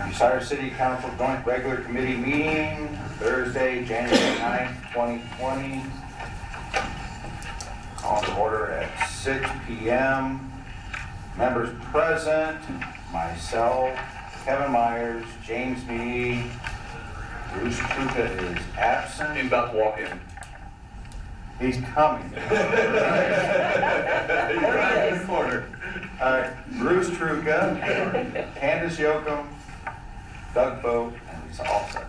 Bucyrus City Council Joint Regular Committee meeting, Thursday, January 9th, 2020. Call to order at 6 p.m. Members present, myself, Kevin Myers, James Meade, Bruce Truca is absent. He's about to walk in. He's coming. Right in the corner. Bruce Truca, Candace Yoakum, Doug Vogt, and Lisa Alsett.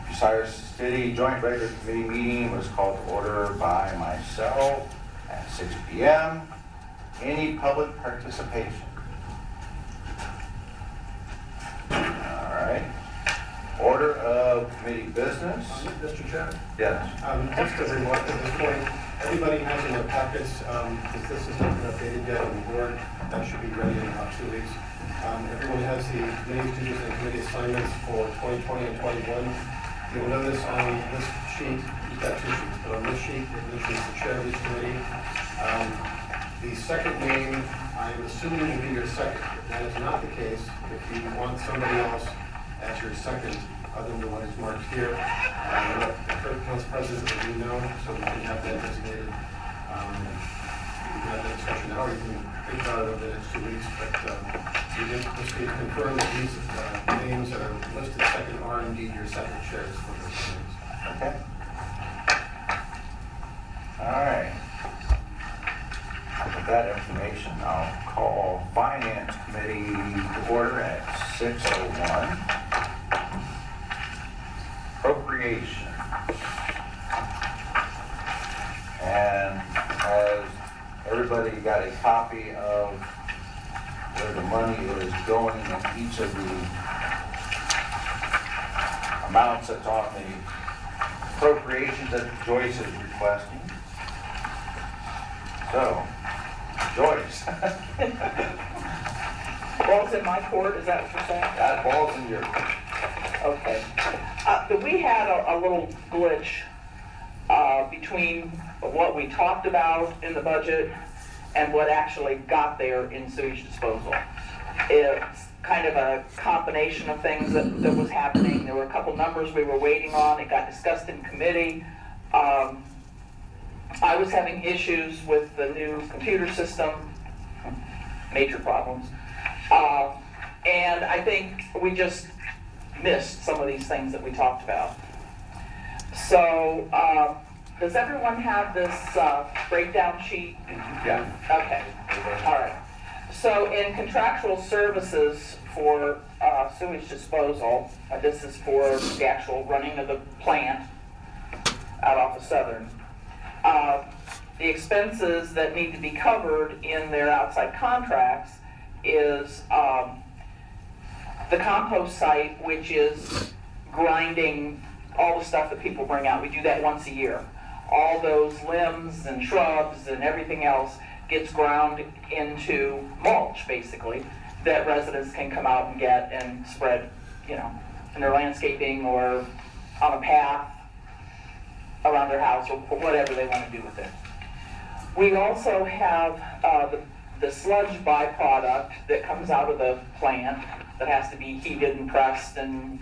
Bucyrus City Joint Regular Committee meeting was called to order by myself at 6 p.m. Any public participation? All right. Order of committee business. Mr. Chairman? Yes. Just a remark at this point, everybody has in their packets, because this is not been updated yet on the board, that should be ready in about 2 weeks. Everyone has the committee duties and committee assignments for 2020 and 21. You'll notice on this sheet, you've got 2 sheets, but on this sheet, it mentions the chair of each committee. The second name, I'm assuming will be your second. If that is not the case, if you want somebody else as your second, other than what is marked here, the third council president will be known, so we can have that designated. You can have that discussion now, or you can think about it over the next 2 weeks, but we just need to confirm that these names that are listed second are indeed your second chairs for those committees. Okay. All right. With that information, I'll call Finance Committee to order at 6:01. Appropriation. And has everybody got a copy of where the money is going in each of the amounts that's on the appropriations that Joyce is requesting? So, Joyce. Ball's in my court, is that what you're saying? That ball's in your court. Okay. We had a little glitch between what we talked about in the budget and what actually got there in sewage disposal. It's kind of a combination of things that was happening. There were a couple numbers we were waiting on. It got discussed in committee. I was having issues with the new computer system, major problems. And I think we just missed some of these things that we talked about. So, does everyone have this breakdown sheet? Yeah. Okay, all right. So in contractual services for sewage disposal, this is for the actual running of the plant out off of Southern. The expenses that need to be covered in their outside contracts is the compost site, which is grinding all the stuff that people bring out. We do that once a year. All those limbs and shrubs and everything else gets ground into mulch, basically, that residents can come out and get and spread, in their landscaping or on a path around their house or whatever they want to do with it. We also have the sludge byproduct that comes out of the plant that has to be heated and pressed and,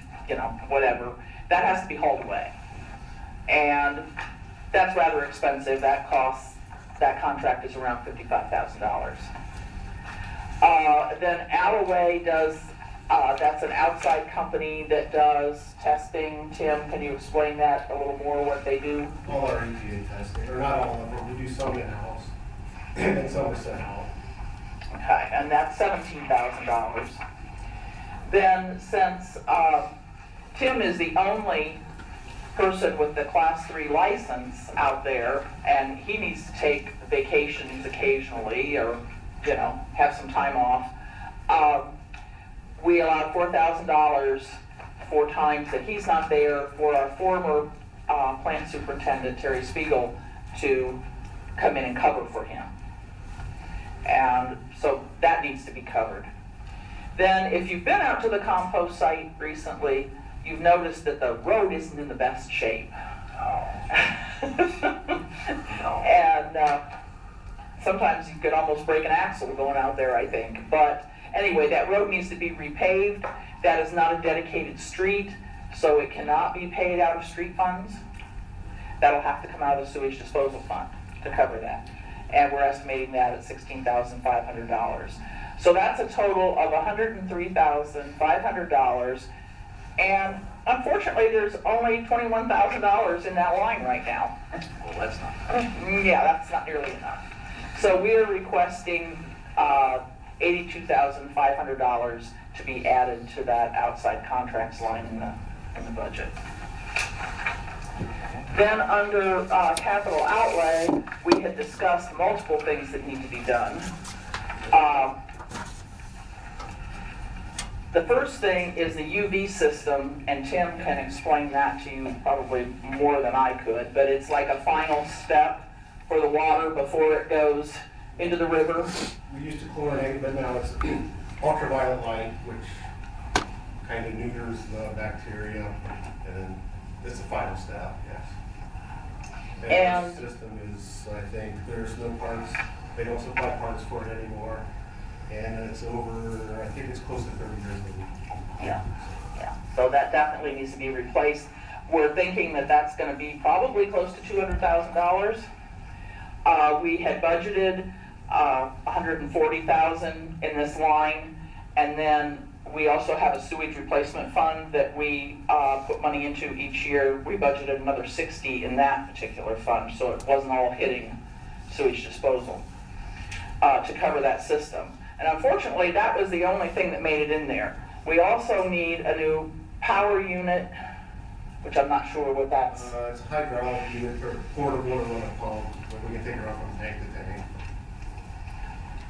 whatever. That has to be hauled away. And that's rather expensive. That contract is around $55,000. Then Alloway does, that's an outside company that does testing. Tim, can you explain that a little more, what they do? All our EPA testing, or not all of it, we do some in-house, and some are sent out. Okay, and that's $17,000. Then since Tim is the only person with the Class 3 license out there, and he needs to take vacations occasionally or, have some time off, we allowed $4,000 for times that he's not there for our former plant superintendent, Terry Spiegel, to come in and cover for him. And so that needs to be covered. Then if you've been out to the compost site recently, you've noticed that the road isn't in the best shape. And sometimes you could almost break an axle going out there, I think. But anyway, that road needs to be repaved. That is not a dedicated street, so it cannot be paid out of street funds. That'll have to come out of the sewage disposal fund to cover that. And we're estimating that at $16,500. So that's a total of $103,500. And unfortunately, there's only $21,000 in that line right now. Well, that's not. Yeah, that's not nearly enough. So we are requesting $82,500 to be added to that outside contracts line in the budget. Then under capital outlay, we had discussed multiple things that need to be done. The first thing is the UV system, and Tim can explain that to you probably more than I could, but it's like a final step for the water before it goes into the river. We used to chlorinate, but now it's ultraviolet light, which kind of neuters the bacteria, and it's the final step, yes. And the system is, I think, there's no parts, they don't supply parts for it anymore, and it's over, I think it's close to 30 years old. Yeah. So that definitely needs to be replaced. We're thinking that that's going to be probably close to $200,000. We had budgeted $140,000 in this line, and then we also have a sewage replacement fund that we put money into each year. We budgeted another $60,000 in that particular fund, so it wasn't all hitting sewage disposal to cover that system. And unfortunately, that was the only thing that made it in there. We also need a new power unit, which I'm not sure what that's. It's a hydraulic unit for portable water on a pump, where we can take it off from tank to tank.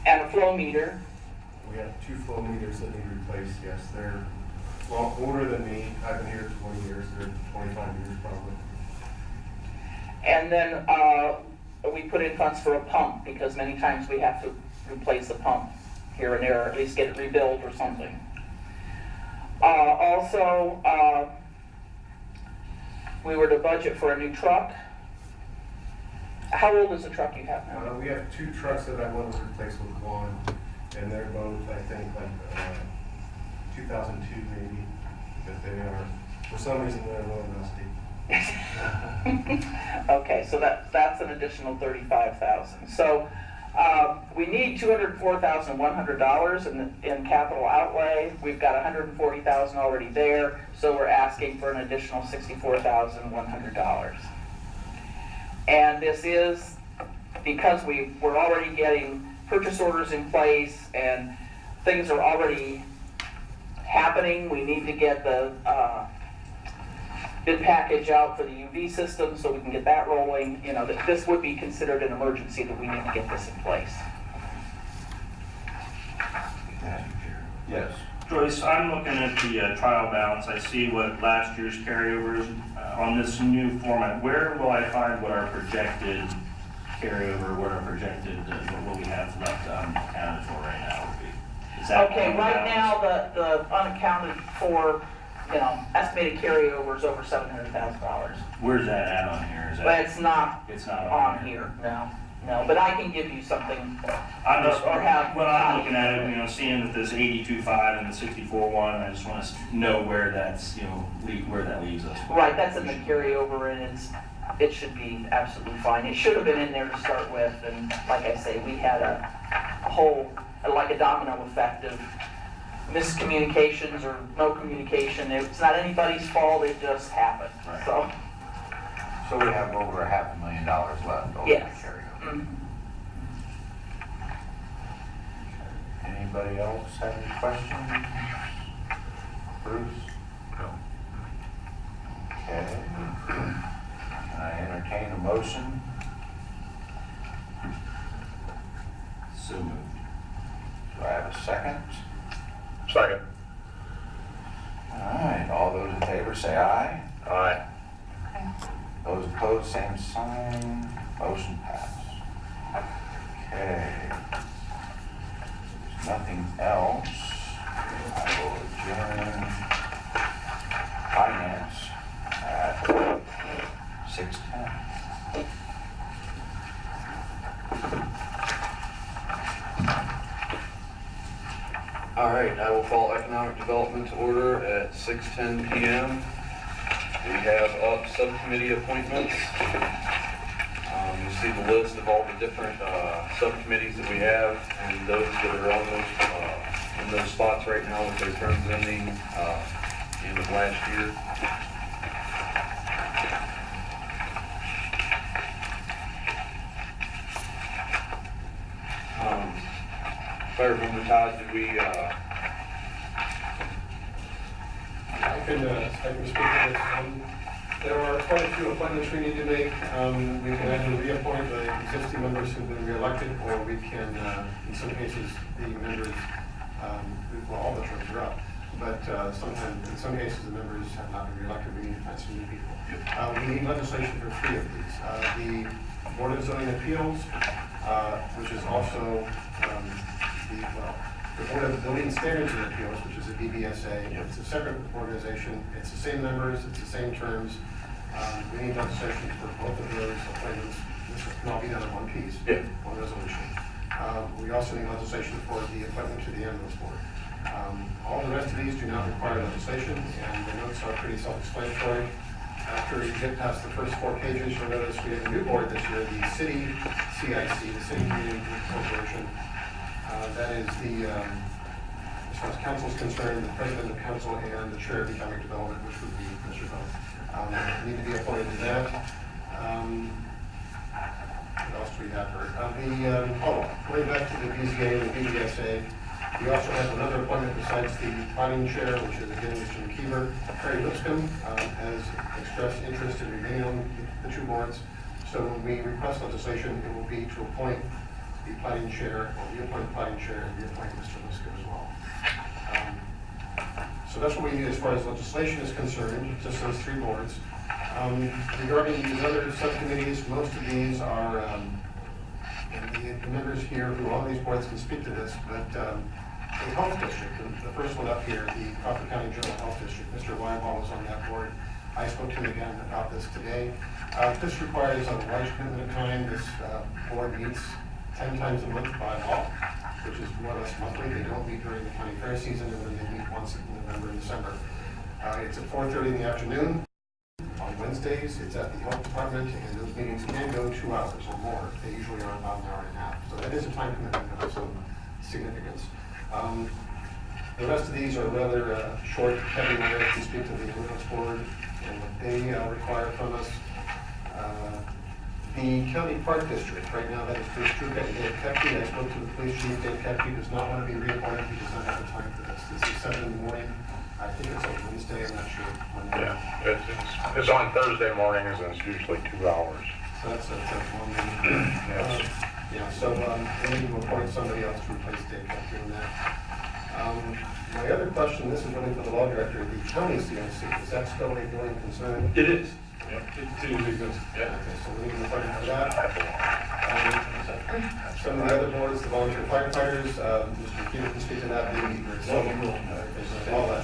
And a flow meter. We have 2 flow meters that need replaced, yes. They're older than me. I've been here 20 years. They're 25 years probably. And then we put in funds for a pump, because many times we have to replace a pump here and there, or at least get it rebuilt or something. Also, we were to budget for a new truck. How old is the truck you have now? We have 2 trucks that I want to replace with one, and they're both, I think, like 2002 maybe, but they are, for some reason, they're really rusty. Okay, so that's an additional $35,000. So we need $204,100 in capital outlay. We've got $140,000 already there, so we're asking for an additional $64,100. And this is because we're already getting purchase orders in place and things are already happening. We need to get the bid package out for the UV system so we can get that rolling. You know, that this would be considered an emergency, that we need to get this in place. Yes. Joyce, I'm looking at the trial balance. I see what last year's carryovers on this new format. Where will I find what our projected carryover, what our projected, what we have left unaccounted for right now would be? Is that Okay, on the right balance? now the unaccounted for, estimated carryover is over $700,000. Where's that at on here? Is But that, it's not it's not on here, no. But I can give you something. I'm just, or have- when I'm looking at it, seeing that this 82.5 and the 64.1, I just want to know where that's, where that leaves us. Right, that's in the carryover, and it should be absolutely fine. It should have been in there to start with, and like I say, we had a whole, like a domino effect of miscommunications or no communication. It's not anybody's fault, it just happened, Right. so. So we have over $500,000 left over the Yes. carryover. Mhm. Anybody else have any questions? Bruce? No. Okay. Can I entertain a motion? So moved. Do I have a second? Second. All right, all those in favor say aye. Aye. Those opposed, same sign. Motion passed. Okay. There's nothing else. I will adjourn finance at 6:10. All right, I will call economic development to order at 6:10 PM. We have up subcommittee appointments. You see the list of all the different subcommittees that we have, and those that are on those in those spots right now with their terms ending end of last year. If I remember, Todd, did we? I can speak to this. There are quite a few appointments we need to make. We can either reappoint the existing members who've been reelected, or we can, in some cases, the members, well, all the terms are up, but sometimes, in some cases, the members have not been reelected. We need to find some new people. We need legislation for 3 of these. The Board of Zoning Appeals, which is also the Board of Building Standards and Appeals, which is a BBSA. It's a separate organization. It's the same members, it's the same terms. We need legislation for both of those appointments. This can all be done in one piece, one resolution. We also need legislation for the appointment to the ambulance board. All the rest of these do not require legislation, and the notes are pretty self-explanatory. After you get past the first 4 pages, you'll notice we have a new board this year, the City CIC, the City Community Corporation. That is the, as far as council is concerned, the president of council and the chair of the economic development, which would be Mr. Vogt. Need to be appointed to that. What else do we have for going back to the BZA and the BBSA, we also have another appointment besides the planning chair, which is again Mr. McKeever. Harry Lipscomb has expressed interest in remaining on the 2 boards. So when we request legislation, it will be to appoint the planning chair, or reappoint the planning chair, and reappoint Mr. Lipscomb as well. So that's what we need as far as legislation is concerned, just those 3 boards. Regarding these other subcommittees, most of these are, and the members here who are on these boards can speak to this, but the health district, the first one up here, the Crawford County General Health District, Mr. Juanuary was on that board. I spoke to him again about this today. This requires a large commitment of time. This board meets 10 times a month by law, which is more or less monthly. They don't meet during the county fair season, and then they meet once in November and December. It's at 4:30 in the afternoon. On Wednesdays, it's at the health department, and those meetings can go 2 hours or more. They usually are about an hour and a half. So that is a time commitment of some significance. The rest of these are rather short, heavy matters. We speak to the ambulance board and what they require from us. The county park district, right now, that is Bruce Truca and Dave Kepke. I spoke to the police chief. Dave Kepke does not want to be reappointed. He does not have the time for this. This is 7 in the morning. I think it's on Wednesday. I'm not sure. Yeah, it's on Thursday mornings, and it's usually 2 hours. So that's a long meeting. Yeah, so we need to appoint somebody else to replace Dave Kepke on that. My other question, this is really for the law director, the county CIC, is that still a going concern? It is. It continues to exist. Yeah. Okay, so we need to appoint for that. Some of the other boards, the volunteer firefighters, Mr. McKeever can speak to that, maybe, all that.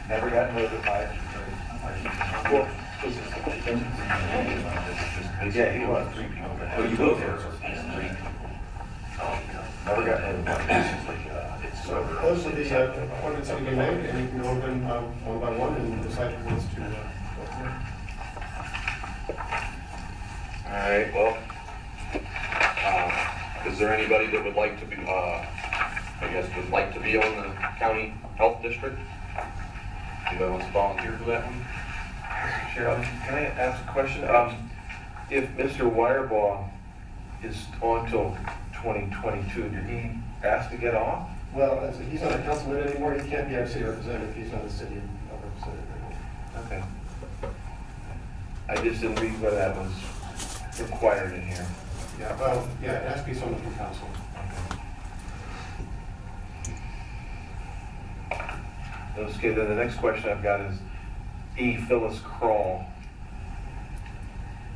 Never got notified. Well, Yeah, he was. Oh, you go there. Never got notified. So those are the appointments that we made, and you can go over them one by one and decide who wants to go from there. All right, well, is there anybody that would like to be, would like to be on the county health district? Anybody wants to volunteer for that one? Chair, can I ask a question? If Mr. Wirebaugh is on till 2022, did he ask to get off? Well, as he's not a councilman anymore, he can't be our city representative, he's not a city representative anymore. Okay. I just didn't read whether that was required in here. Yeah, well, yeah, it has to be someone from council. Okay, then the next question I've got is E. Phyllis Crawl.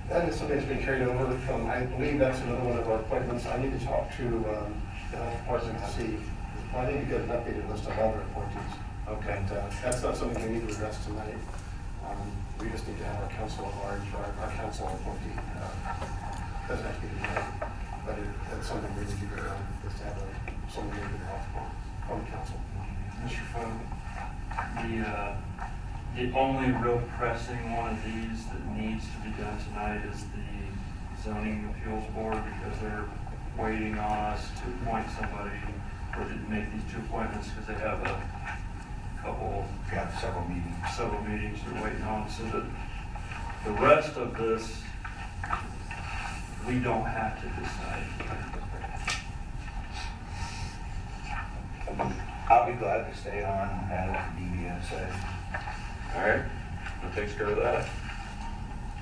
That is something that's been carried over from, I believe that's another one of our appointments. I need to talk to the health department to see, I need to get an updated list of all their appointees. Okay. But that's not something we need to address tonight. We just need to have our council at large, our council appointee. Doesn't have to be tonight, but that's something we need to go around, just to have a someone may be helpful from council. Mr. Fogg, the only real pressing one of these that needs to be done tonight is the zoning appeals board, because they're waiting on us to appoint somebody, or to make these 2 appointments, because they have a couple, Got several meetings. they're waiting on, so that the rest of this, we don't have to decide. I'll be glad to stay on at DBSA. All right, that takes care of that.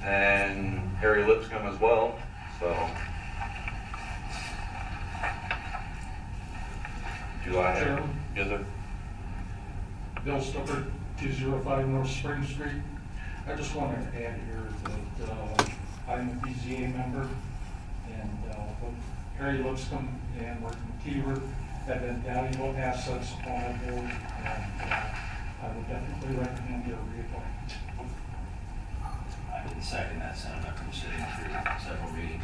And Harry Lipscomb as well, so. Do I have? Chairman? Yes, sir. Bill Stucker, 205 North Spring Street. I just wanted to add here that I'm a BZA member, and Harry Lipscomb and Mark McKeever have been valuable assets on our board, and I would definitely recommend their reappointment. I can second that sentiment from sitting through several meetings.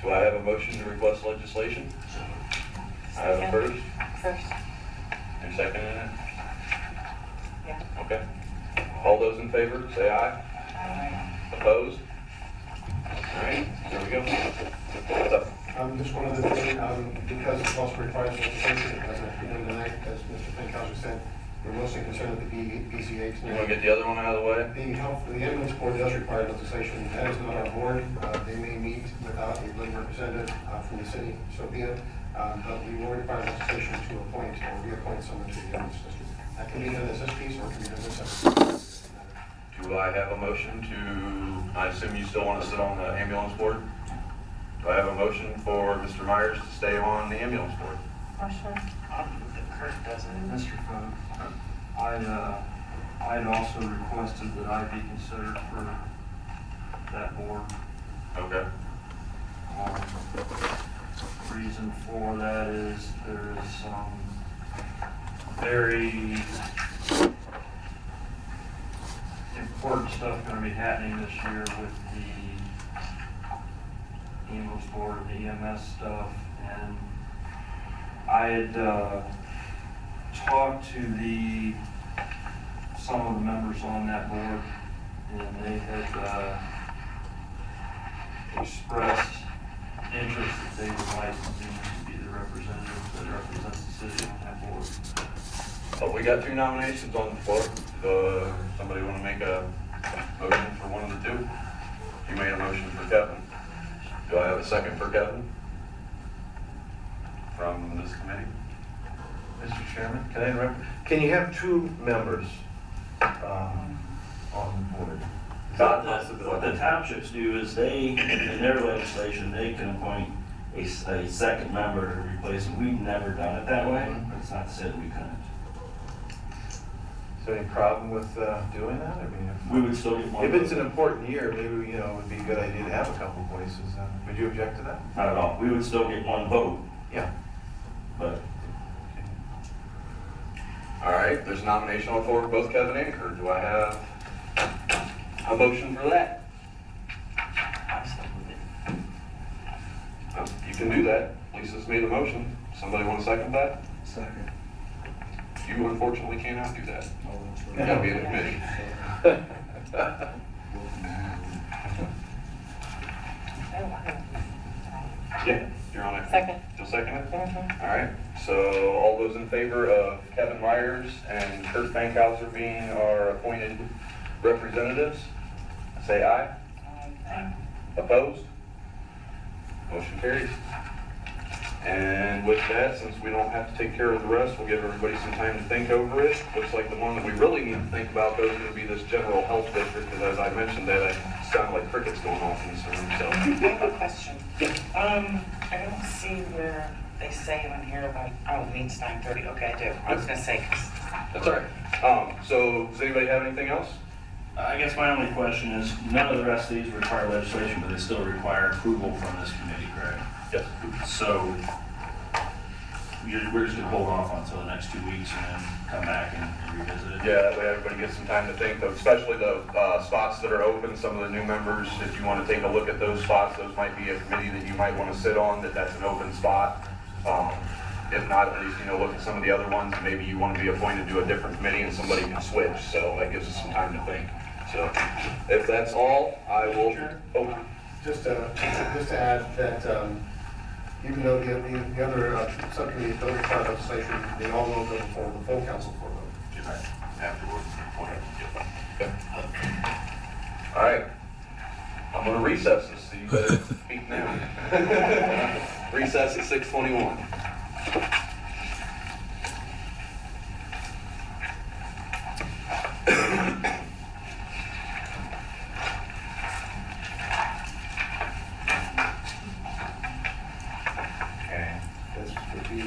Do I have a motion to request legislation? I have a first. First. And second in it? Yeah. Okay. All those in favor, say aye. Opposed? All right, there we go. What's up? Just one other thing, because it also requires legislation, it doesn't have to be done tonight, as Mr. Fankhauser said, we're mostly concerned with the BCA You want to tonight. get the other one out of the way? The ambulance board does require legislation, that is not our board, they may meet without a living representative from the city, so be it, but we will require legislation to appoint or reappoint someone to the ambulance district. That can be done as this piece, or it can be done as separate. Do I have a motion to, I assume you still want to sit on the ambulance board? Do I have a motion for Mr. Myers to stay on the ambulance board? Kurt doesn't. Mr. Fogg, I'd also requested that I be considered for that board. Okay. Reason for that is there is some very important stuff going to be happening this year with the ambulance board and the EMS stuff, and I had talked to some of the members on that board, and they had expressed interest that they would like me to be the representative that represents the city on that board. Oh, we got 2 nominations on the floor. Somebody want to make a motion for one of the 2? You made a motion for Kevin. Do I have a second for Kevin? From this committee? Mr. Chairman, can I interrupt? Can you have 2 members on the board? Is that a What possibility? the townships do is they, in their legislation, they can appoint a second member to replace them. We've never done it that way, but it's not to say that we couldn't. Is there any problem with doing that? I mean, We would still get one. if it's an important year, maybe, it would be a good idea to have a couple voices. Would you object to that? Not at all. We would still get one vote, Yeah. but All right, there's a nomination on the floor for both Kevin and Kurt. Do I have a motion for that? You can do that. Lisa's made a motion. Somebody want to second that? Second. You unfortunately cannot do that. You gotta be in the committee. Yeah, you're on it. Second. You'll second it? Mhm. All right, so all those in favor of Kevin Myers and Kurt Fankhauser being our appointed representatives, say aye. Opposed? Motion carries. And with that, since we don't have to take care of the rest, we'll give everybody some time to think over it. Looks like the one that we really need to think about, though, is going to be this general health district, because as I mentioned, that sound like crickets going off in this room, so. I have a question. I don't see where they say on here about, oh, it means 9:30, okay, I do. I was gonna say, 'cause That's all right. So does anybody have anything else? I guess my only question is, none of the rest of these require legislation, but they still require approval from this committee, correct? Yes. So we're just gonna hold off until the next 2 weeks and then come back and revisit it? Yeah, that way everybody gets some time to think, though, especially the spots that are open, some of the new members, if you want to take a look at those spots, those might be a committee that you might want to sit on, that's an open spot. If not, at least, look at some of the other ones, maybe you want to be appointed to a different committee and somebody can switch, so that gives us some time to think. So, if that's all, I will, Just to add that, even though the other subcommittees don't require legislation, they all will go before the full council for vote. afterwards. All right, I'm gonna recess this, so you better speak now. Recess at 6:21. This would be,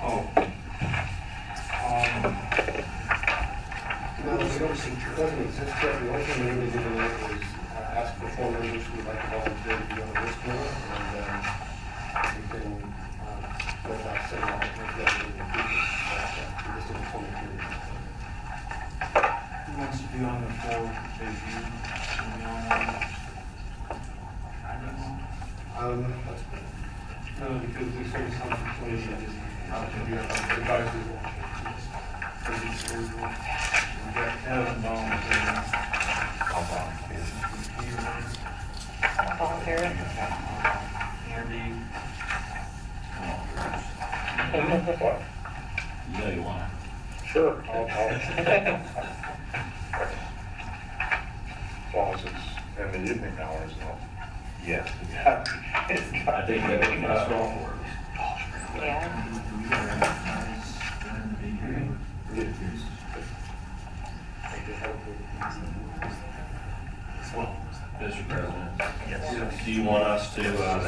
Oh. no, it doesn't exist yet. The only thing we need to do tonight is ask for 4 members who would like to volunteer to be on the list committee, and we can go about setting up a list of the 20 committees. Who wants to be on the full debut? That's good. No, because there's certain some situations, you have advisory. Evan volunteering. Volunteer. Andy. You know you want Sure. As long as it's in the evening hours, no. Yes. it. I think that would be best all for us. Yeah. Mr. President? Yes. Do you want us to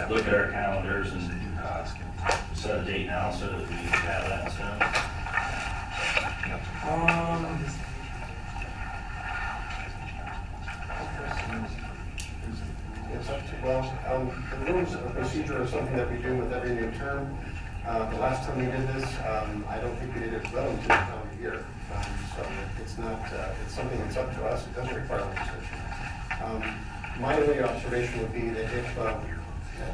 look at our calendars and set a date now so that we can have that stuff? It's up to, well, the rules of procedure are something that we do with every new term. The last time we did this, I don't think we did it well into the calendar year. So it's not, it's something that's up to us. It doesn't require legislation. My only observation would be that if, at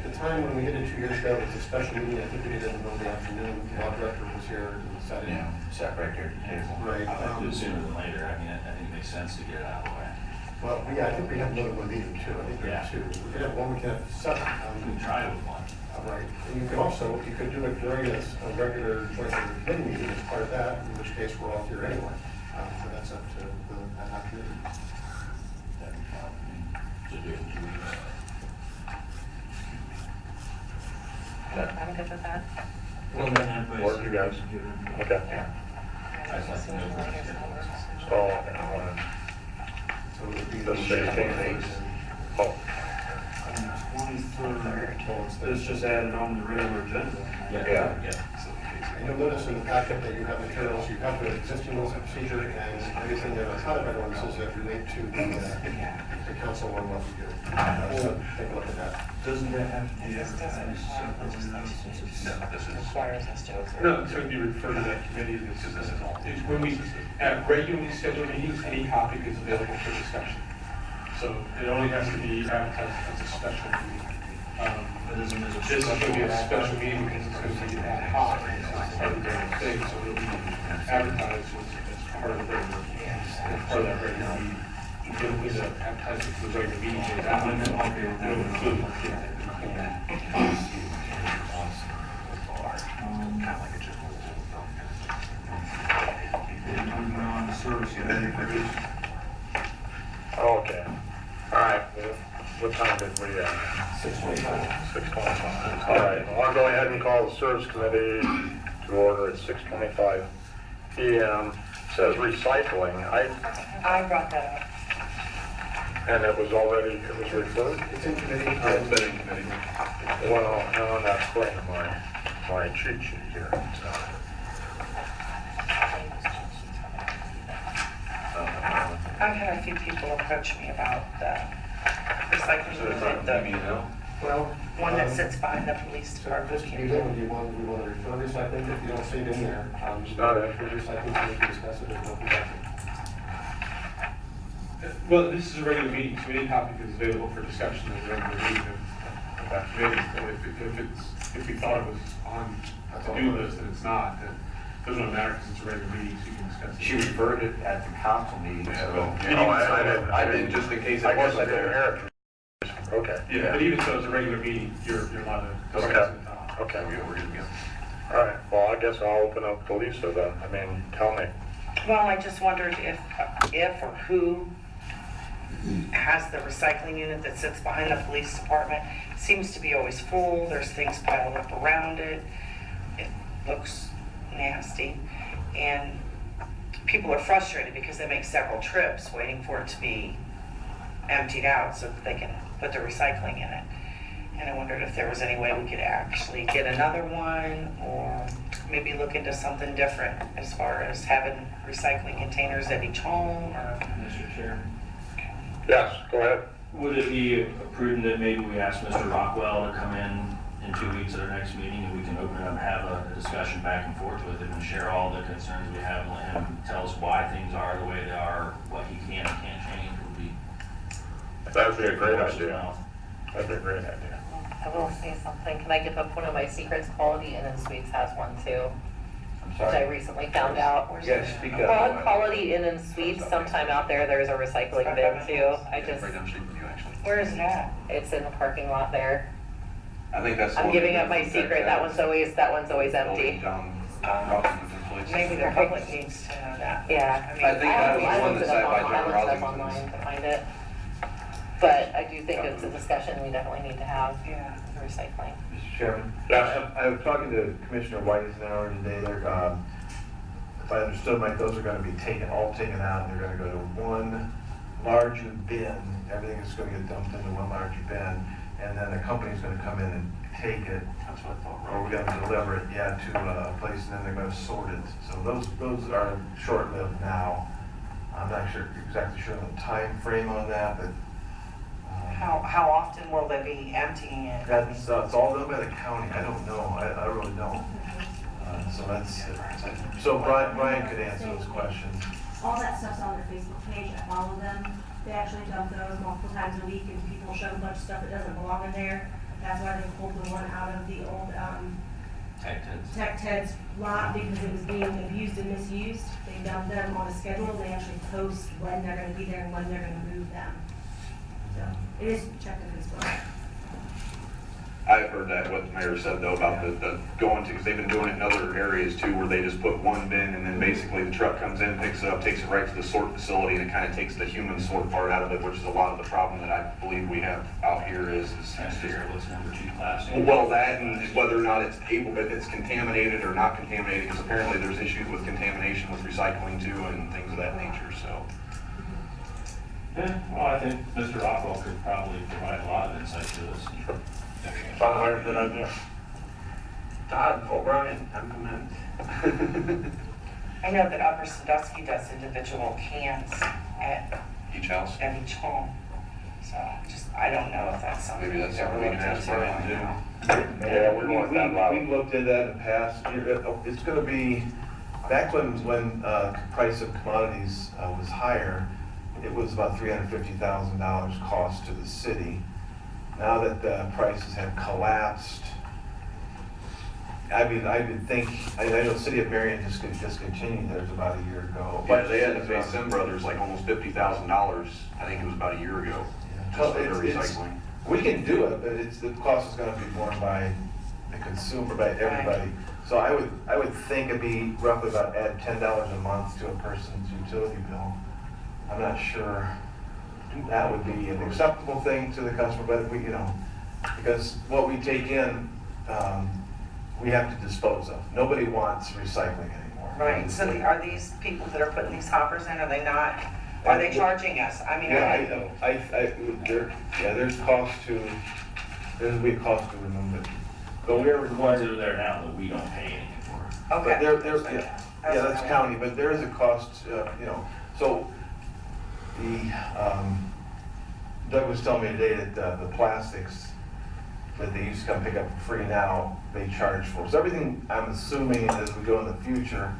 the time when we did it 2 years ago, it was a special meeting. I think we did it in the middle of the afternoon. The law director was here and sat in. Sat right there at the table. Right. I'd like to do it sooner than later. I mean, I think it makes sense to get it out of the way. Well, yeah, I think we have more than one meeting too. I think there are 2. We could have 1, we could have 7. We can try it with one. Right, and you could also, you could do it during a regular joint committee meeting as part of that, in which case we're all here anyway. So that's up to that committee. That'd be fine with me. To do it in 2 weeks. I'm good with that. Well, then everybody's. Work, you guys. Okay. I'd like to know what the schedule is. So, So it would be the 16th. Oh, 23rd. It's just added on the regular agenda. Yeah. And you'll notice in the packet that you have materials, you have the existing rules of procedure and everything that are kind of ordinances that relate to the council on what we do. So take a look at that. Doesn't that have to be This doesn't advertised separately now since it's? No, this is. Requires us to. No, so you refer to that committee, it's when we have regularly scheduled meetings, any topic is available for discussion. So it only has to be advertised as a special meeting. This is going to be a special meeting because it's going to be ad hoc, it's part of the thing, so it'll be advertised as part of that regular meeting. You don't need to advertise it for the regular meeting. It'll include. Moving on to service committee. okay. All right, what time did we, 6:25. 6:25. All right, well, I'll go ahead and call the service committee to order at 6:25 PM. Says recycling, I brought that up. and it was referred? It's in committee. It's been in committee. Well, no, I'm not playing my cheat sheet here. So, I've had a few people approach me about the recycling. So it's not the- maybe, Well. One that sits behind the police So, department. Mr. Buell, do you want to refer recycling if you don't see it in there? It's not in. Refer recycling, so we can discuss it, if no objection. Well, this is a regular meeting, so any topic is available for discussion at the regular meeting of that committee. So if we thought it was on a to-do list and it's not, then it doesn't matter because it's a regular meeting, so you can discuss it. She referred it at the council meeting, so. I didn't, just in case I it guess I wasn't didn't there. hear it. Okay, Yeah, but even so, it's a regular meeting, you're allowed to discuss it. okay. We're good to go. All right, well, I guess I'll open up to Lisa then. I mean, tell me. Well, I just wondered if or who has the recycling unit that sits behind the police department. It seems to be always full, there's things piled up around it. It looks nasty. And people are frustrated because they make several trips waiting for it to be emptied out so that they can put the recycling in it. And I wondered if there was any way we could actually get another one, or maybe look into something different as far as having recycling containers at each home, or... Mr. Chair, Yes, go ahead. would it be prudent that maybe we ask Mr. Rockwell to come in 2 weeks at our next meeting, and we can open it up, have a discussion back and forth with him and share all the concerns we have, and let him tell us why things are the way they are, what he can and can't change would be. That'd be a great Horse's idea. mouth. That'd be a great idea. I will say something. Can I give up one of my secrets? Quality Inn and Suites has one too, I'm which I sorry. recently found out. Yeah, speak up. Well, Quality Inn and Suites, sometime out there's a recycling bin too. I just, Right down the street from you, actually. Where is that? it's in the parking lot there. I think that's. the I'm one giving that up my goes secret. back That one's always building empty. down Rockland's place. Maybe the public needs to know that. Yeah. I mean, I think that was one looked that's it up sat by I John looked it up Rosington's. online to find it. But I do think it's a discussion we definitely need to have, Yeah. the recycling. Mr. Chairman? Yes. I was talking to Commissioner Weisenhower today, if I understood right, those are gonna be all taken out, and they're gonna go to one larger bin. Everything is gonna get dumped into one larger bin, and then the company's gonna come in and take it, That's what I thought. or we're gonna deliver it, to a place, and then they're gonna sort it. So those are short-lived now. I'm not exactly sure on the time frame on that, but How often will they be emptying it? it's all done by the county. I don't know. I really don't. So Brian could answer those questions. All that stuff's on their Facebook page, I follow them. They actually dump those multiple times a week, and people show a bunch of stuff that doesn't belong in there. That's why they pulled the one out of the old, Tech Ted's lot, because it was being abused and misused. They dump them on a schedule, they actually post when they're gonna be there and when they're gonna move them. So, it is checked on Facebook. I've heard that, what the mayor said though, about the going to, because they've been doing it in other areas too, where they just put one bin and then basically the truck comes in, picks it up, takes it right to the sort facility, and it kind of takes the human sort part out of it, which is a lot of the problem that I believe we have out here is That's fearless number 2 class. well, that and whether or not it's able, if it's contaminated or not contaminated, because apparently there's issues with contamination with recycling too and things of that nature, so. Yeah, well, I think Mr. Rockwell could probably provide a lot of insight to this. Sounds like a good idea. Todd, O'Brien, have a comment. I know that Upper Sandusky does individual cans at Each house? each home. So I don't know if that's something. Maybe that's we've something we ever can looked ask into. Brian to do. Yeah, we want that route. We've looked at that in the past. It's gonna be, back when price of commodities was higher, it was about $350,000 cost to the city. Now that the prices have collapsed, I would think, I know the city of Marion just discontinued theirs about a year ago. Yeah, they had to pay Sim Brothers like almost $50,000, I think it was about a year ago, just Well, for their it's- recycling. We can do it, but the cost is gonna be borne by the consumer, by everybody. So I would think it'd be roughly about add $10 a month to a person's utility bill. I'm not sure that would be an acceptable thing to the customer, but because what we take in, we have to dispose of. Nobody wants recycling anymore. Right, so are these people that are putting these hoppers in, are they not, are they charging us? I mean, There's cost there'll be a cost to remove it. But we're The ones that required, are there now that we don't pay anything for. okay. but there's, that's county, but there is a cost, so Doug was telling me today that the plastics, that they used to come pick up for free now, they charge for. So everything, I'm assuming, as we go in the future,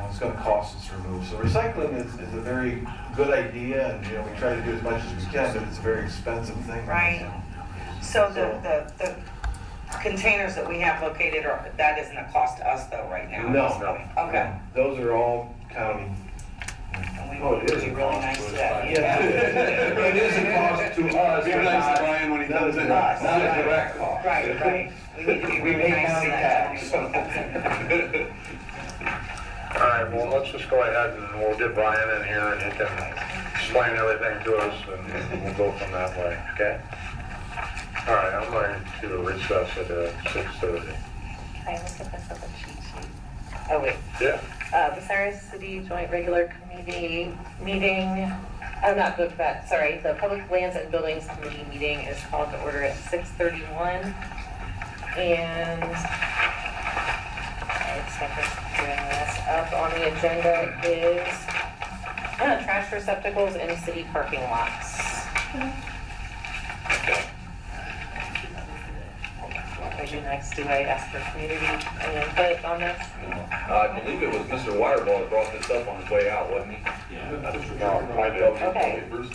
it's gonna cost us to remove. So recycling is a very good idea, and, we try to do as much as we can, but it's a very expensive thing. Right. So the containers that we have located, that isn't a cost to us though, right now? No. Okay. Those are all county. And we Oh, it would is be a really cost nice to to us. that. Yeah. It is a cost to us, Be but nice to not, Brian when he comes in. Us, not a right. direct cost. Right. We need to be We really pay nice to county that tax. gentleman when he comes in. All right, well, let's just go ahead and we'll get Brian in here and he can explain everything to us and we'll go from that way, okay? All right, I'm going to recess at 6:30. I looked at this on the cheat sheet. Oh, wait. Yeah. Bucyrus City Joint Regular Committee meeting, not that, sorry, the Public Lands and Buildings Committee meeting is called to order at 6:31. And let's start bring this up on the agenda is trash receptacles in city parking lots. Would you next, do I ask for community input on this? I believe it was Mr. Wireball that brought this up on his way out, wasn't he? No, I did. Okay. Bruce?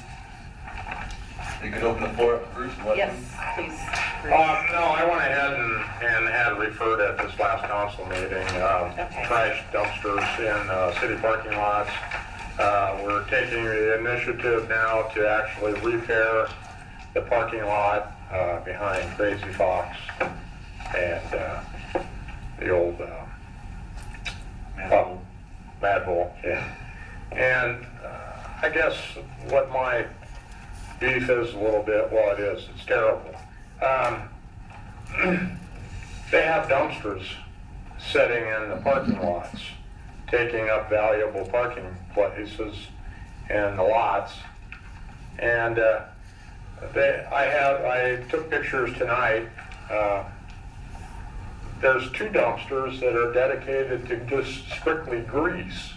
You could open the floor up, Bruce, and let Yes, him. please. No, I went ahead and had referred at this last council meeting, Okay. trash dumpsters in city parking lots. We're taking the initiative now to actually repair the parking lot behind Crazy Fox and the old Mad Bull, yeah. And I guess what my beef is a little bit, well, it's terrible. They have dumpsters sitting in the parking lots, taking up valuable parking places in the lots. And I took pictures tonight. There's 2 dumpsters that are dedicated to just strictly grease.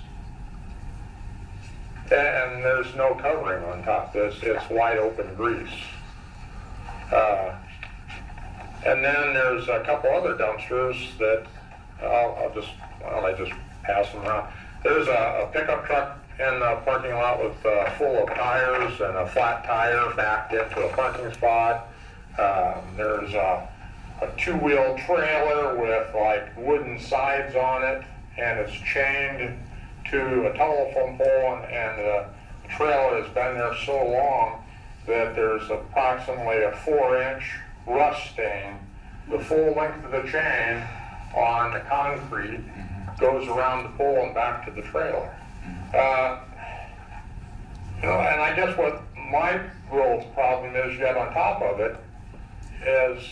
And there's no covering on top. It's wide open grease. And then there's a couple other dumpsters that I just pass them around. There's a pickup truck in the parking lot with full of tires and a flat tire backed into a parking spot. There's a 2-wheel trailer with like wooden sides on it, and it's chained to a telephone pole, and the trailer has been there so long that there's approximately a 4-inch rust stain. The full length of the chain on the concrete goes around the pole and back to the trailer. And I guess what my real problem is yet on top of it is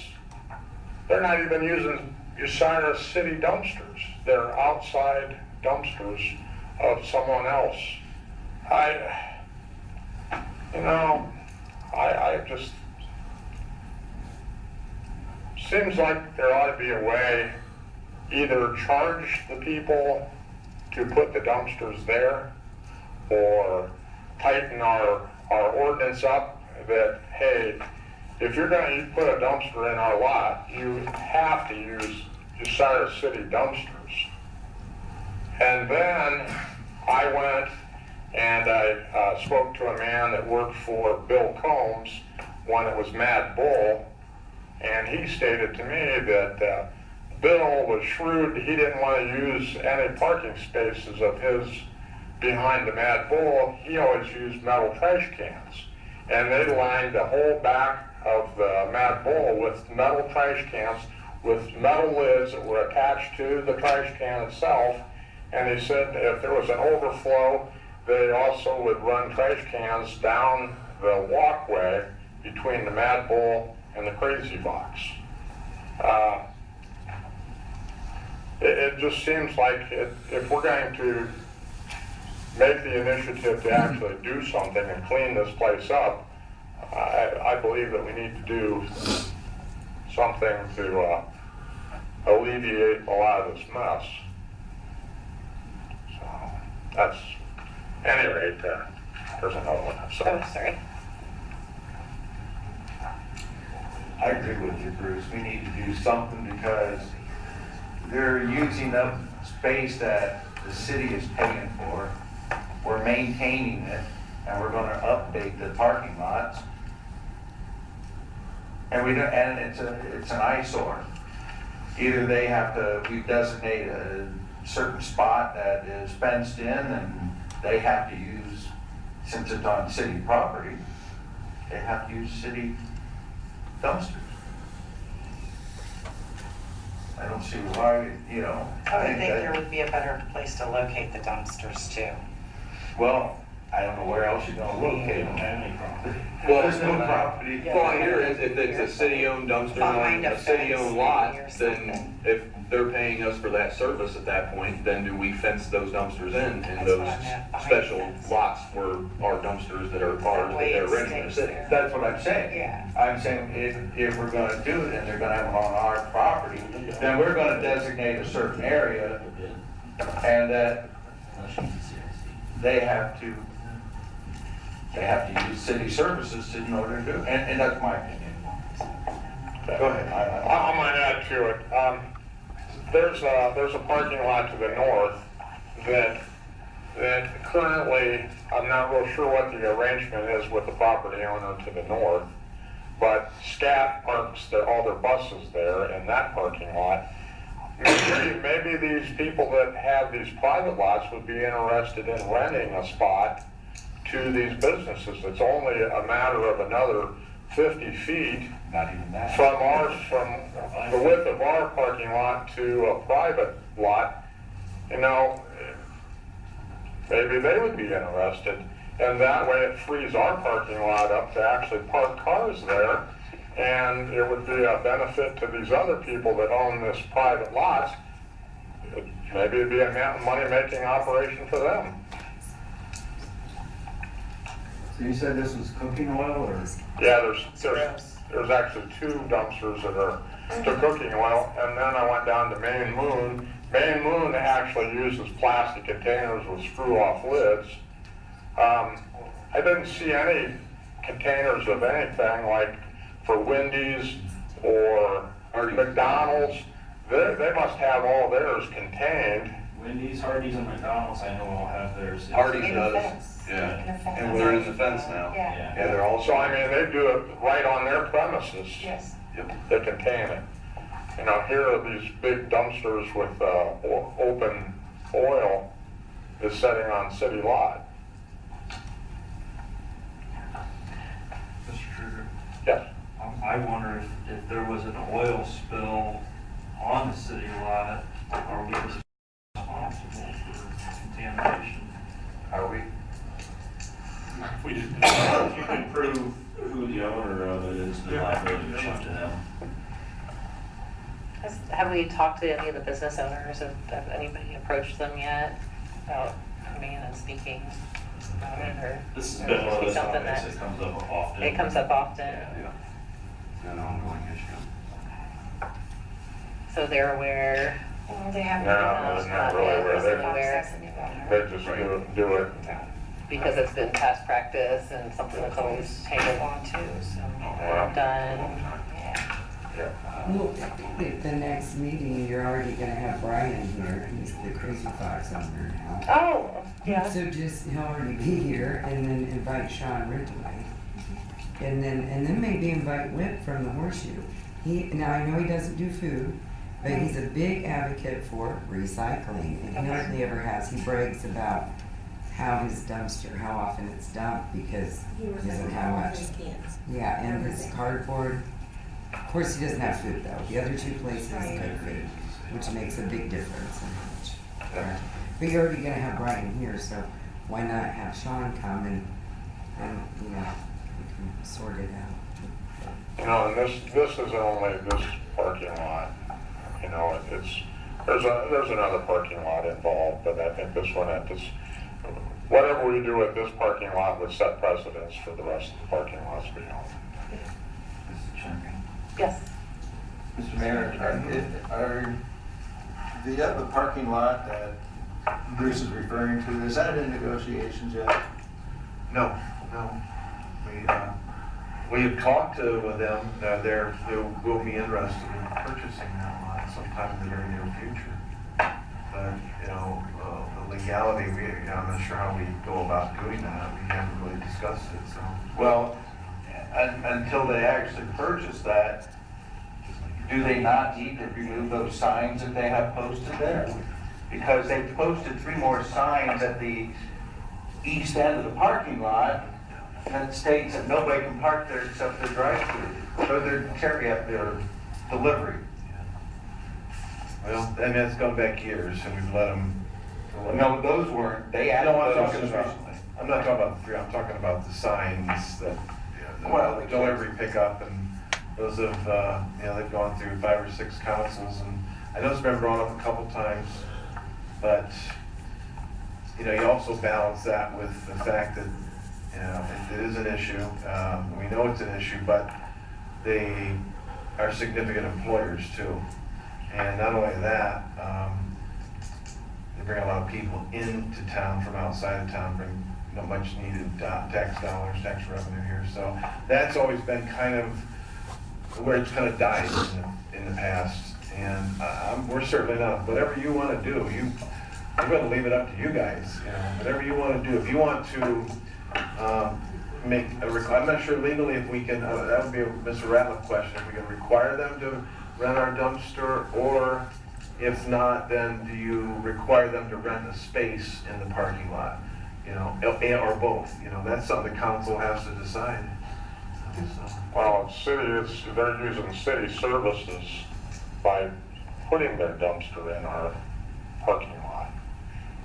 they're not even using Bucyrus city dumpsters. They're outside dumpsters of someone else. I just, seems like there ought to be a way, either charge the people to put the dumpsters there, or tighten our ordinance up that, hey, if you're gonna put a dumpster in our lot, you have to use Bucyrus city dumpsters. And then I went and I spoke to a man that worked for Bill Combs when it was Mad Bull, and he stated to me that Bill was shrewd. He didn't want to use any parking spaces of his behind the Mad Bull. He always used metal trash cans, and they lined the whole back of the Mad Bull with metal trash cans with metal lids that were attached to the trash can itself. And he said if there was an overflow, they also would run trash cans down the walkway between the Mad Bull and the Crazy Fox. It just seems like if we're going to make the initiative to actually do something and clean this place up, I believe that we need to do something to alleviate a lot of this mess. So that's, at any rate, there's another one. So. Oh, sorry. I agree with you, Bruce. We need to do something because they're using up space that the city is paying for. We're maintaining it, and we're gonna update the parking lots. And we don't, and it's an eyesore. Either they have to, we designate a certain spot that is fenced in and they have to use, since it's on city property, they have to use city dumpsters. I don't see why, you know. I would think there would be a better place to locate the dumpsters too. Well, I don't know where else you're gonna locate them. Well, There's no property. Well, here, if it's a city-owned dumpster on Behind a a city-owned lot, fence then something. if they're paying us for that service at that point, then do we fence those dumpsters in That's those what I meant, behind special the fence. lots where our dumpsters that are ours that way they're it renting in the stays city? there. That's what I'm saying. Yeah. I'm saying if we're gonna do it and they're gonna have it on our property, then we're gonna designate a certain area and that they have to use city services in order to do it, and that's my opinion. Go ahead. I might add to it. There's a parking lot to the north that currently, I'm not real sure what the arrangement is with the property owner to the north, but SCAT parks all their buses there in that parking lot. Maybe these people that have these private lots would be interested in renting a spot to these businesses. It's only a matter of another 50 feet Not even that. from the width of our parking lot to a private lot. You know, maybe they would be interested. And that way it frees our parking lot up to actually park cars there. And it would be a benefit to these other people that own this private lots. Maybe it'd be a money-making operation for them. So you said this was cooking oil or? Yeah, there's actually 2 dumpsters that are to cooking oil, and then I went down to Main Moon. Main Moon actually uses plastic containers with screw-off lids. I didn't see any containers of anything like for Wendy's or McDonald's. They must have all theirs contained. Wendy's, Hardee's, and McDonald's, I know all have theirs. Hardee's In the does, fence. yeah. In the fence. And they're in the fence now. Yeah. Yeah, they're all. So I mean, they do it right on their premises. Yes. They contain it. You know, here are these big dumpsters with open oil is sitting on city lot. Mr. Kruger, Yes. I wonder if there was an oil spill on the city lot, are we responsible for contamination? Are we? If you can prove who the owner of it is, the liability would shift to them. Have we talked to any of the business owners? Have anybody approached them yet about coming in and speaking about it, or? This has or been is one of it those something topics that- that comes up often. It comes up often, Yeah. It's an ongoing issue. so they're aware. Well, they have. No, they're not really aware. They just do it. Because it's been past practice and something that's always handled on too, so. done. Well, at the next meeting, you're already gonna have Brian here, he's the crazy fox owner now. Oh, yeah. So just, he'll already be here, and then invite Sean Ridgway. And then maybe invite Whip from the Horseshoe. Now I know he doesn't do food, but he's a big advocate for recycling, and he hardly ever has. He brags about how his dumpster, how often it's dumped, because he doesn't have much. Yeah, and his cardboard. Of course, he doesn't have food though. The other 2 places cook food, which makes a big difference in how much. But you're already gonna have Brian here, so why not have Sean come and you know, we can sort it out. You know, and this isn't only this parking lot. You know, there's another parking lot involved, but I think this one whatever we do at this parking lot would set precedence for the rest of the parking lots beyond. Yes. Mr. Mayor, are the other parking lot that Bruce is referring to, is that in negotiations yet? No. We, We have talked to them, they will be interested in purchasing that lot sometime in the very near future. But, you know, the legality, I'm not sure how we go about doing that, we haven't really discussed it, so. Well, until they actually purchase that, do they not need to remove those signs that they have posted there? Because they posted 3 more signs at the east end of the parking lot that states that nobody can park there except their drive-through, or their their delivery. Well, and that's gone back years, and we've let them. No, those weren't, they added No, I'm those talking about, recently. I'm not talking about the 3, I'm talking about the signs that, Well, the delivery pickup, and those have, they've gone through 5 or 6 councils, and I know it's been brought up a couple times, but, you also balance that with the fact that, it is an issue, we know it's an issue, but they are significant employers too. And not only that, they bring a lot of people into town from outside of town, bring much needed tax dollars, tax revenue here. So that's always been kind of where it's kind of died in the past. And we're certainly not, whatever you want to do, I'm going to leave it up to you guys. Whatever you want to do. If you want to make I'm not sure legally if we can, that would be a Mr. Ratliff question, if we can require them to rent our dumpster, or if not, then do you require them to rent a space in the parking lot? Or both, that's something the council has to decide. Well, they're using city services by putting their dumpster in our parking lot.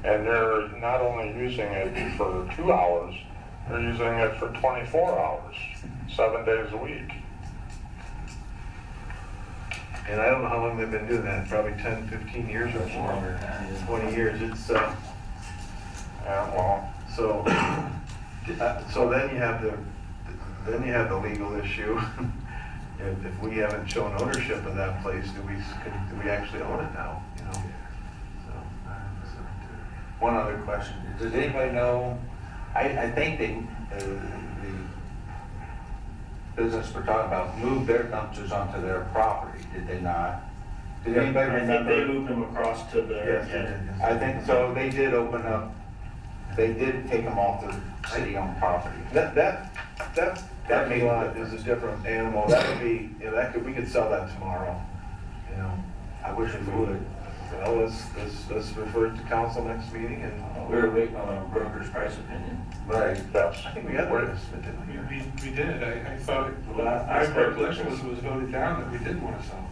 And they're not only using it for 2 hours, they're using it for 24 hours, 7 days a week. And I don't know how long they've been doing that, probably 10, 15 years or more, 20 years. It's, so then you have the legal issue. If we haven't shown ownership of that place, do we actually own it now? One other question, does anybody know, I think the business we're talking about moved their dumpsters onto their property, did they not? Did anybody I think remember? they moved them across to the. Yes, they did, yes. I think so, they did open up, they did take them off the city-owned property. That parking lot is a different animal. That would be, we could sell that tomorrow. I wish we would. Well, let's refer it to council next meeting, and We were waiting on a broker's price opinion. Right. I think we got this, didn't we? We did, I thought, Well, my recollection was voted down that we didn't want to sell.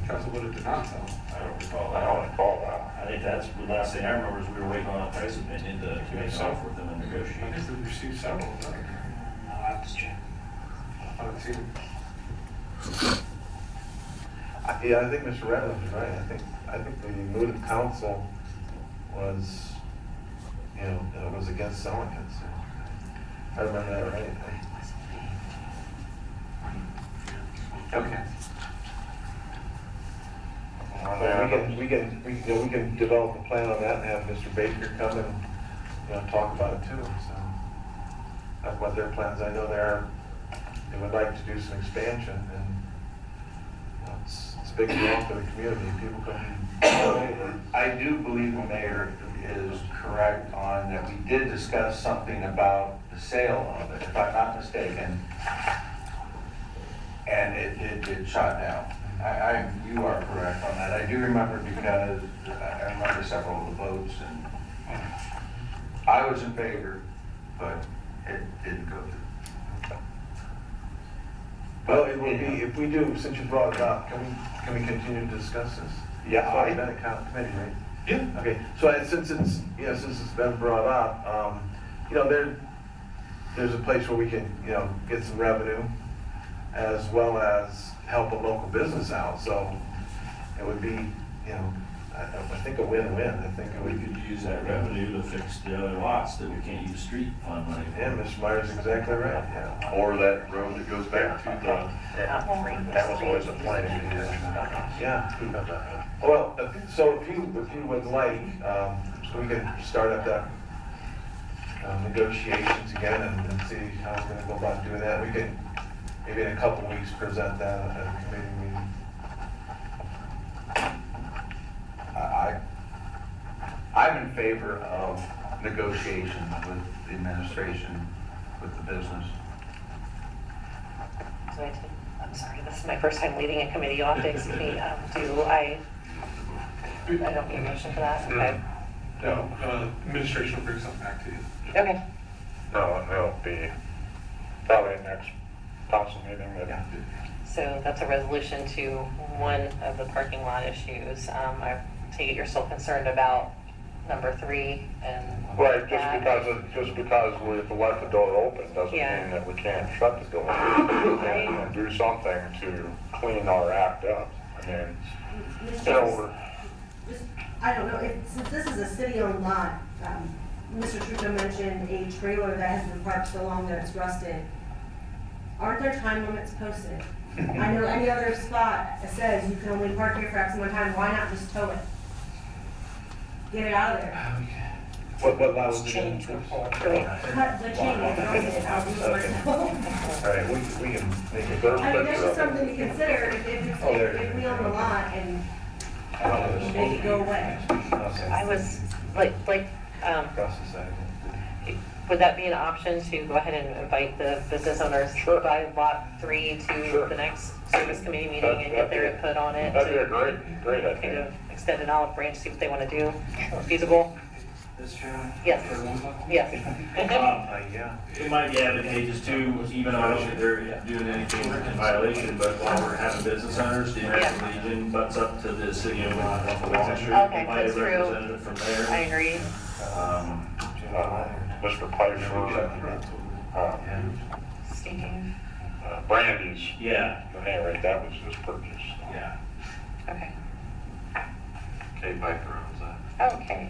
Council voted to not sell. I don't recall I that. don't recall that. I think that's the last thing I remember is we were waiting on a price opinion to make an offer with them and I negotiate. think we received several, no? I'll have to check. I haven't seen it. Yeah, I think Mr. Ratliff is right. I think the mood of council was, was against selling it, so. I remember that right. Okay. We can develop a plan on that and have Mr. Baker come and, talk about it too, so. That's what their plans, I know they would like to do some expansion, and it's a big draw for the community, people come. I do believe the mayor is correct on that we did discuss something about the sale of it, if I'm not mistaken. And it did shut down. You are correct on that. I do remember because I remember several of the votes, and I was in favor, but it didn't go through. Well, it will be, if we do, since you brought it up, can we continue to discuss this? Yeah, It's already been a committee, right? Yeah. Okay, so since it's been brought up, there's a place where we can, get some revenue as well as help a local business out, so it would be, I think a win-win. I think it We would. could use that revenue to fix the other lots that we can't use street fund money for. Yeah, Mr. Meyer's exactly right, yeah. Or that road that goes back to that was always a plan to do that. Yeah. Well, so if you would like, we can start up that negotiations again and see how we're gonna go about doing that. We can maybe in a couple weeks, present that at a committee meeting. I'm in favor of negotiations with the administration, with the business. So I'm sorry, this is my first time leading a committee. You'll have to excuse me. I don't need a motion for that. Okay. No, administration will bring something back to you. Okay. No, it'll be probably next council meeting. Yeah. So that's a resolution to one of the parking lot issues. I take it you're still concerned about number 3 and. Right, that. just because we've left the door open doesn't Yeah. mean that we can't shut the door and do something to clean our act up. I mean, you know, we're. I don't know, since this is a city-owned lot, Mr. Trudeau mentioned a trailer that has been parked so long that it's rusted. Aren't there time limits posted? I know any other spot that says you can only park here for X amount of time, why not just tow it? Get it out of there. What lot was it in? Cut the chain, it's rusted. All right, we can make it. I mean, that's just something to consider if we own the lot and make it go away. I was like, Across the side. would that be an option to go ahead and invite the business owners by lot 3 to the next service committee meeting and get their input on it? That'd be a to great Kind idea. of extend an olive branch, see what they want to do. Feasible? Mr. Chairman? Yes. Yes. Yeah. It might be advantageous too, even though I don't think they're doing anything in violation, but while we're having business owners, the American Legion butts up to the city of Wall Street. Okay, Invite a that's true. representative from there. I agree. Mr. Piper, Steve? Brandy's, Yeah, anyway, that was his purchase. yeah. Okay. Kay Piper owns that. Okay.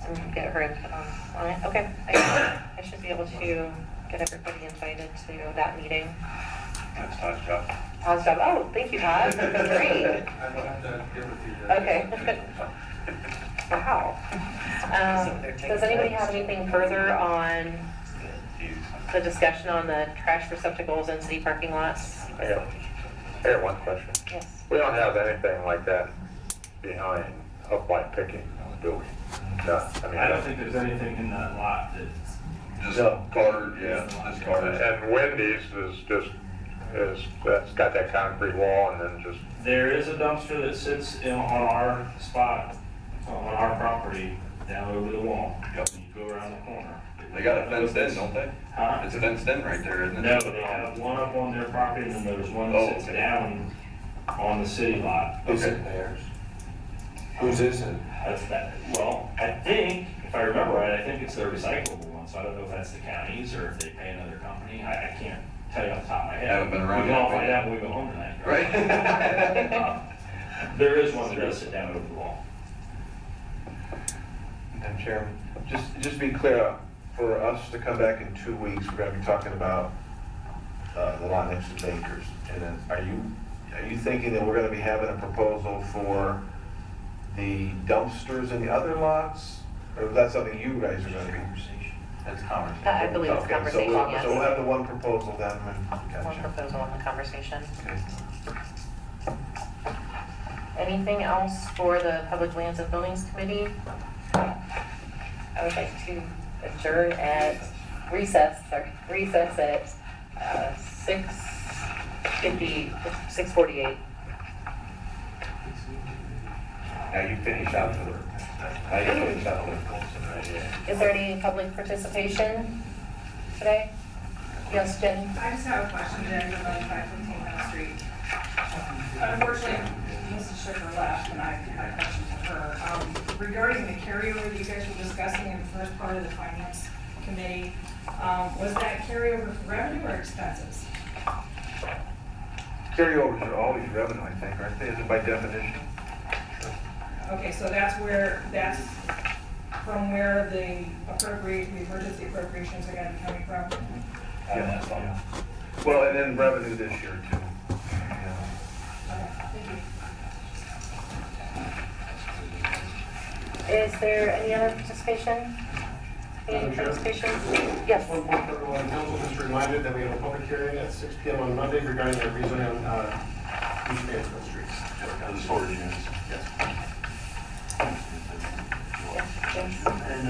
So get her input on it. Okay. I should be able to get everybody invited to that meeting. That's Todd's job. Todd's job. Oh, thank you, Todd. Great. I will have to get with you. Okay. Wow. Does anybody have anything further on the discussion on the trash receptacles in city parking lots? I got one question. Yes. We don't have anything like that behind, up by picking, do we? No, I don't think there's anything in that lot that's. Just card, yeah, just card. And Wendy's that's got that concrete wall and then just, There is a dumpster that sits on our spot, on our property, down over the wall. Yep. You go around the corner. They got it fenced in, don't they? Huh? It's fenced in right there, isn't it? No, they have one up on their property, and then there's one that sits down on the city lot. Is it theirs? Whose is it? That's that, well, I think, if I remember right, I think it's the recyclable one, so I don't know if that's the county's or if they pay another company. I can't tell you off the top of my head. Haven't been around We can all that find way. out when we go home tonight. Right? There is one that does sit down over the wall. Madam Chairman, just be clear, for us to come back in 2 weeks, we're gonna be talking about the lot next to Baker's. And then, are you thinking that we're gonna be having a proposal for the dumpsters in the other lots? Or is that something you guys are gonna be? That's conversation. I believe it's Okay, conversation, yes. So we'll have the one proposal then, One gotcha. proposal on the conversation. Okay. Anything else for the Public Lands and Buildings Committee? I would like to adjourn at recess at 6:48. Now you finish out the, Is there any public participation today? Yes, Jen? I just have a question, Jen, about 515 Mill Street. Unfortunately, Mrs. Schiffer left, and I had a question to her. Regarding the carryover that you guys were discussing in the first part of the Finance Committee, was that carryover for revenue or expenses? Carryovers are always revenue, I think, aren't they, is it by definition? Okay, so that's from where the emergency appropriations are gonna be coming from? Yeah. Well, and then revenue this year too. Yeah. Okay, thank you. Is there any other participation? Madam Any Chair? participation? Yes. One point for everyone, council just reminded that we have a public hearing at 6 PM on Monday regarding our rezoning on East Mansfield Street. The storage units. Yes. And,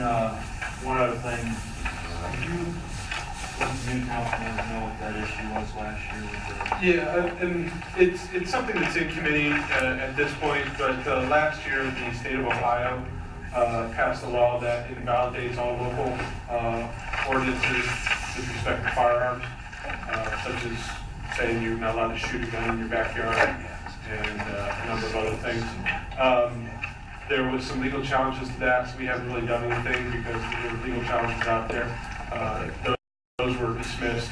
one other thing, did you, new council members know what that issue was last year with the? Yeah, and it's something that's in committee at this point, but last year, the state of Ohio passed a law that invalidates all local ordinances with respect to firearms, such as saying you're not allowed to shoot a gun in your backyard and a number of other things. There was some legal challenges to that, so we haven't really done anything because there were legal challenges out there. Those were dismissed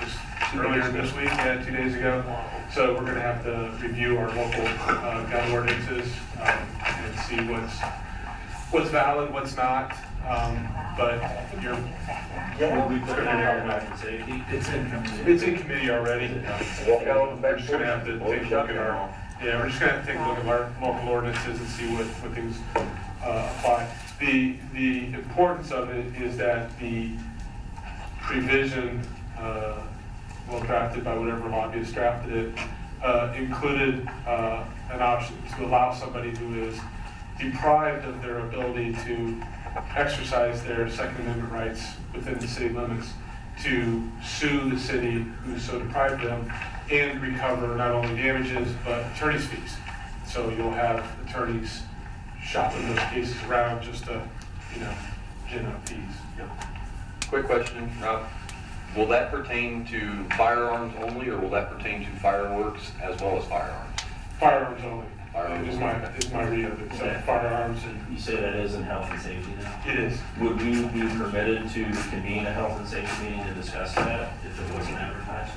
just earlier this week, 2 days ago. So we're gonna have to review our local gun ordinances and see what's valid, what's not. But you're, We put it in health and safety. it's in committee already. We're just gonna have to take a look at our, we're just gonna have to take a look at our local ordinances and see what things apply. The importance of it is that the provision, well drafted by whatever lobbyist drafted it, included an option to allow somebody who is deprived of their ability to exercise their Second Amendment rights within the city limits to sue the city who so deprived them and recover not only damages, but attorney's fees. So you'll have attorneys shopping those cases around just to, gin up fees. Quick question, Rob. Will that pertain to firearms only, or will that pertain to fireworks as well as firearms? Firearms only. Firearms Is my read of it. So firearms and. You say that is in health and safety now? It is. Would we be permitted to convene a health and safety meeting to discuss that if it wasn't advertised?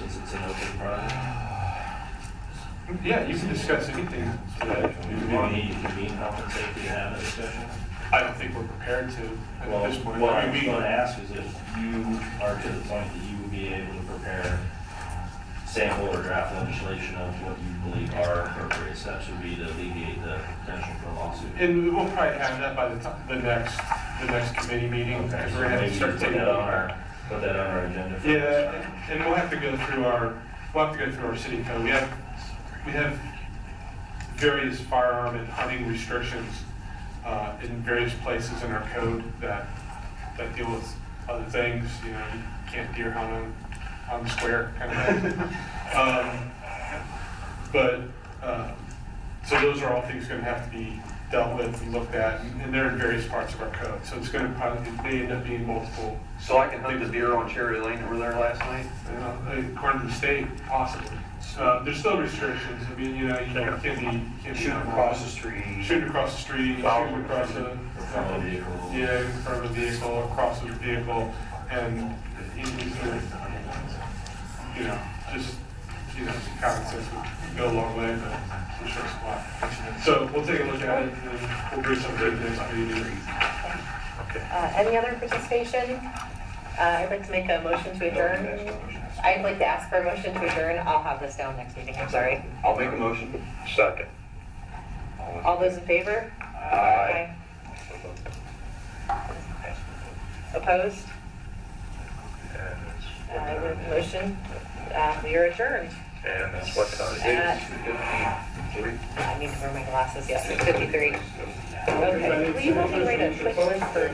Since it's an open project? Yeah, you can discuss anything that Do you we want. need to convene health and safety to have a discussion? I don't think we're prepared to Well, at this point. what I I was mean, going to ask is if you are to the point that you would be able to prepare sample or draft legislation of what you believe our appropriate steps would be to alleviate the potential for a lawsuit. And we'll probably have that by the next committee meeting, Okay, because so we're gonna have maybe to start put taking. that on our agenda. For Yeah, and we'll have to go through our city code. We have various firearm and hunting restrictions in various places in our code that deal with other things. You can't deer hunt on the square kind of thing. So those are all things going to have to be dealt with and looked at, and they're in various parts of our code. So it's going to it may end up being multiple. So I can hunt the deer on Cherry Lane that were there last night? According to the state, possibly. There's still restrictions. I mean, you can't be Shooting across the street. shooting across the street, shooting across the from a vehicle. yeah, in front of a vehicle, across the vehicle, and just common sense would go a long way, but I'm sure it's a lot. So we'll take a look at it and we'll bring something to the next meeting. Any other participation? I'd like to make a motion to adjourn. I'd like to ask for a motion to adjourn. I'll have this down next meeting, I'm sorry. I'll make a motion. Second. All those in favor? Aye. Opposed? Motion, we are adjourned. And that's what time? I need to wear my glasses, yes, 6:53. Okay, will you help me write a quick list for